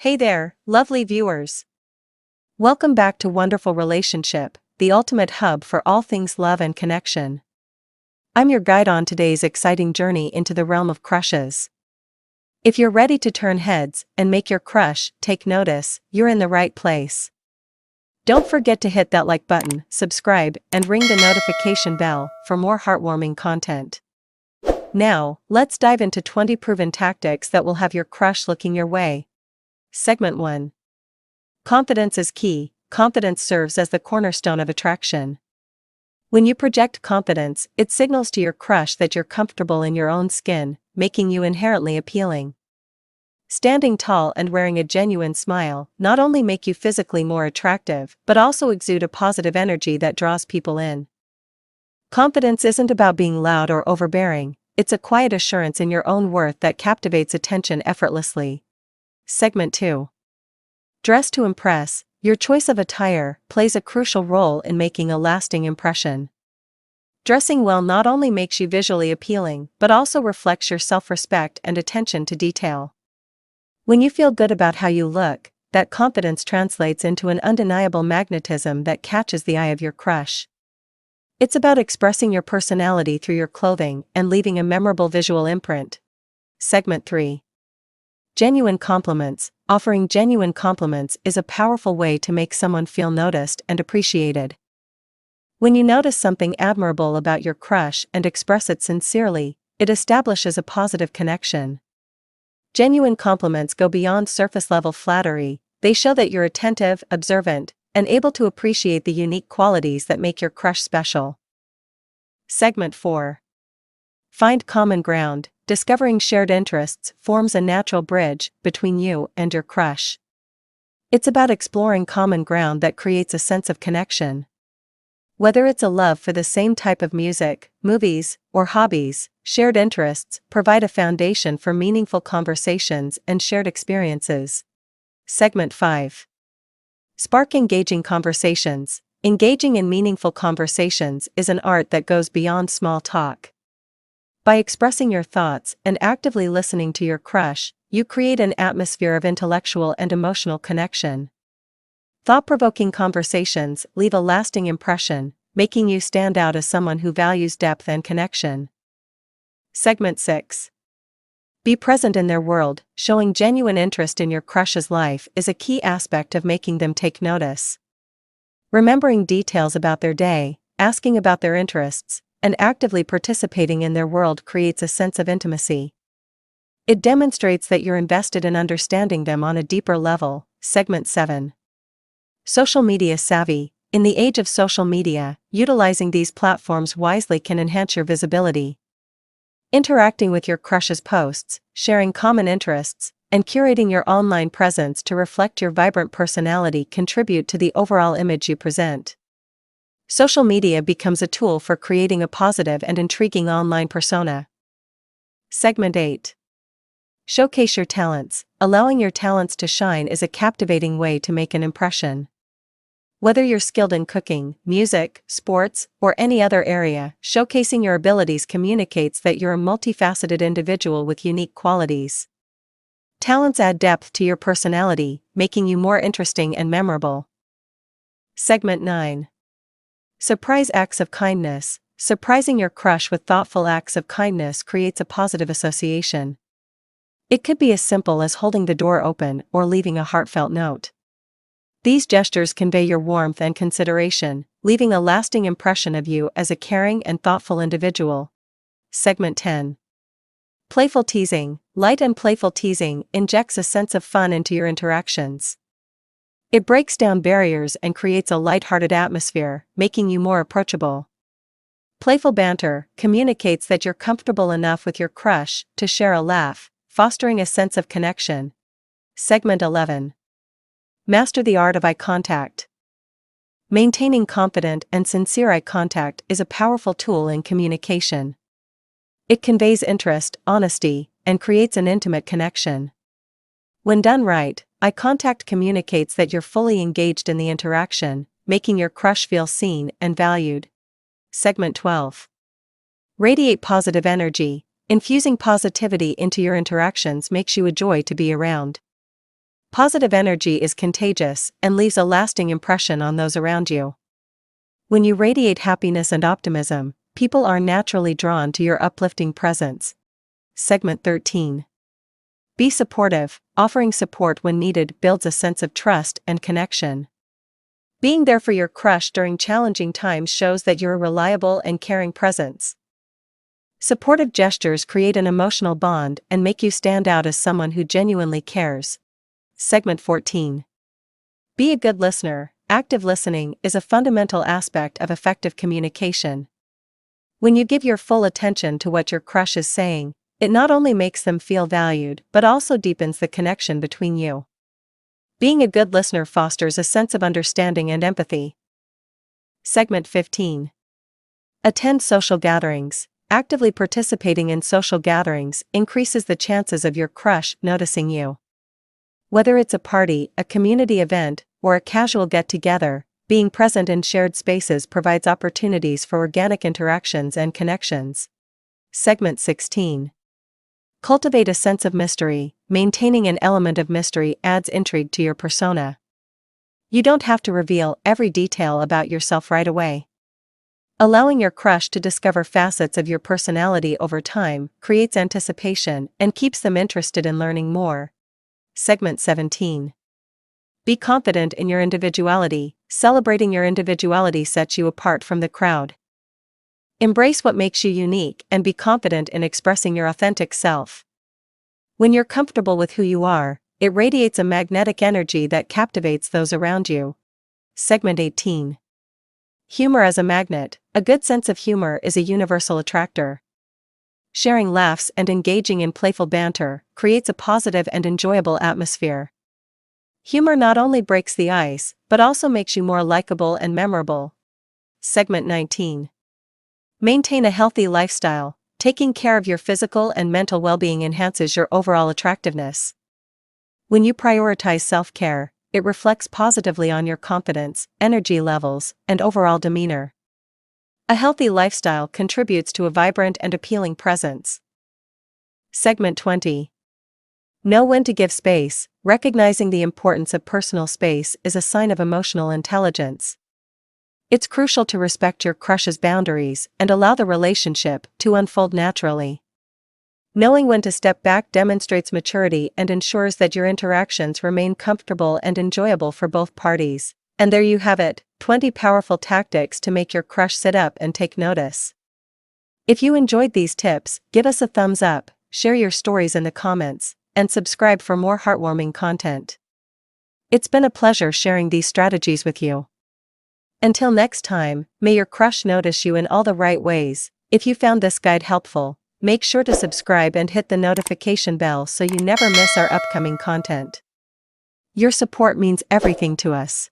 Hey there, lovely viewers. Welcome back to Wonderful Relationship, the ultimate hub for all things love and connection. I'm your guide on today's exciting journey into the realm of crushes. If you're ready to turn heads and make your crush take notice, you're in the right place. Don't forget to hit that like button, subscribe, and ring the notification bell for more heartwarming content. Now, let's dive into 20 proven tactics that will have your crush looking your way. Segment 1. Confidence is key. Confidence serves as the cornerstone of attraction. When you project confidence, it signals to your crush that you're comfortable in your own skin, making you inherently appealing. Standing tall and wearing a genuine smile not only make you physically more attractive, but also exude a positive energy that draws people in. Confidence isn't about being loud or overbearing, it's a quiet assurance in your own worth that captivates attention effortlessly. Segment 2. Dress to impress. Your choice of attire plays a crucial role in making a lasting impression. Dressing well not only makes you visually appealing, but also reflects your self-respect and attention to detail. When you feel good about how you look, that confidence translates into an undeniable magnetism that catches the eye of your crush. It's about expressing your personality through your clothing and leaving a memorable visual imprint. Segment 3. Genuine compliments. Offering genuine compliments is a powerful way to make someone feel noticed and appreciated. When you notice something admirable about your crush and express it sincerely, it establishes a positive connection. Genuine compliments go beyond surface-level flattery. They show that you're attentive, observant, and able to appreciate the unique qualities that make your crush special. Segment 4. Find common ground. Discovering shared interests forms a natural bridge between you and your crush. It's about exploring common ground that creates a sense of connection. Whether it's a love for the same type of music, movies, or hobbies, shared interests provide a foundation for meaningful conversations and shared experiences. Segment 5. Spark engaging conversations. Engaging in meaningful conversations is an art that goes beyond small talk. By expressing your thoughts and actively listening to your crush, you create an atmosphere of intellectual and emotional connection. Thought-provoking conversations leave a lasting impression, making you stand out as someone who values depth and connection. Segment 6. Be present in their world. Showing genuine interest in your crush's life is a key aspect of making them take notice. Remembering details about their day, asking about their interests, and actively participating in their world creates a sense of intimacy. It demonstrates that you're invested in understanding them on a deeper level. Segment 7. Social media savvy. In the age of social media, utilizing these platforms wisely can enhance your visibility. Interacting with your crush's posts, sharing common interests, and curating your online presence to reflect your vibrant personality contribute to the overall image you present. Social media becomes a tool for creating a positive and intriguing online persona. Segment 8. Showcase your talents. Allowing your talents to shine is a captivating way to make an impression. Whether you're skilled in cooking, music, sports, or any other area, showcasing your abilities communicates that you're a multifaceted individual with unique qualities. Talents add depth to your personality, making you more interesting and memorable. Segment 9. Surprise acts of kindness. Surprising your crush with thoughtful acts of kindness creates a positive association. It could be as simple as holding the door open or leaving a heartfelt note. These gestures convey your warmth and consideration, leaving a lasting impression of you as a caring and thoughtful individual. Segment 10. Playful teasing. Light and playful teasing injects a sense of fun into your interactions. It breaks down barriers and creates a lighthearted atmosphere, making you more approachable. Playful banter communicates that you're comfortable enough with your crush to share a laugh, fostering a sense of connection. Segment 11. Master the art of eye contact. Maintaining confident and sincere eye contact is a powerful tool in communication. It conveys interest, honesty, and creates an intimate connection. When done right, eye contact communicates that you're fully engaged in the interaction, making your crush feel seen and valued. Segment 12. Radiate positive energy. Infusing positivity into your interactions makes you a joy to be around. Positive energy is contagious and leaves a lasting impression on those around you. When you radiate happiness and optimism, people are naturally drawn to your uplifting presence. Segment 13. Be supportive. Offering support when needed builds a sense of trust and connection. Being there for your crush during challenging times shows that you're a reliable and caring presence. Supportive gestures create an emotional bond and make you stand out as someone who genuinely cares. Segment 14. Be a good listener. Active listening is a fundamental aspect of effective communication. When you give your full attention to what your crush is saying, it not only makes them feel valued but also deepens the connection between you. Being a good listener fosters a sense of understanding and empathy. Segment 15. Attend social gatherings. Actively participating in social gatherings increases the chances of your crush noticing you. Whether it's a party, a community event, or a casual get-together, being present in shared spaces provides opportunities for organic interactions and connections. Segment 16. Cultivate a sense of mystery. Maintaining an element of mystery adds intrigue to your persona. You don't have to reveal every detail about yourself right away. Allowing your crush to discover facets of your personality over time creates anticipation and keeps them interested in learning more. Segment 17. Be confident in your individuality. Celebrating your individuality sets you apart from the crowd. Embrace what makes you unique and be confident in expressing your authentic self. When you're comfortable with who you are, it radiates a magnetic energy that captivates those around you. Segment 18. Humor as a magnet. A good sense of humor is a universal attractor. Sharing laughs and engaging in playful banter creates a positive and enjoyable atmosphere. Humor not only breaks the ice, but also makes you more likable and memorable. Segment 19. Maintain a healthy lifestyle. Taking care of your physical and mental well-being enhances your overall attractiveness. When you prioritize self-care, it reflects positively on your confidence, energy levels, and overall demeanor. A healthy lifestyle contributes to a vibrant and appealing presence. Segment 20. Know when to give space. Recognizing the importance of personal space is a sign of emotional intelligence. It's crucial to respect your crush's boundaries and allow the relationship to unfold naturally. Knowing when to step back demonstrates maturity and ensures that your interactions remain comfortable and enjoyable for both parties. And there you have it, 20 powerful tactics to make your crush sit up and take notice. If you enjoyed these tips, give us a thumbs up, share your stories in the comments, and subscribe for more heartwarming content. It's been a pleasure sharing these strategies with you. Until next time, may your crush notice you in all the right ways. If you found this guide helpful, make sure to subscribe and hit the notification bell so you never miss our upcoming content. Your support means everything to us.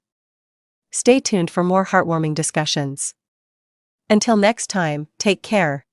Stay tuned for more heartwarming discussions. Until next time, take care.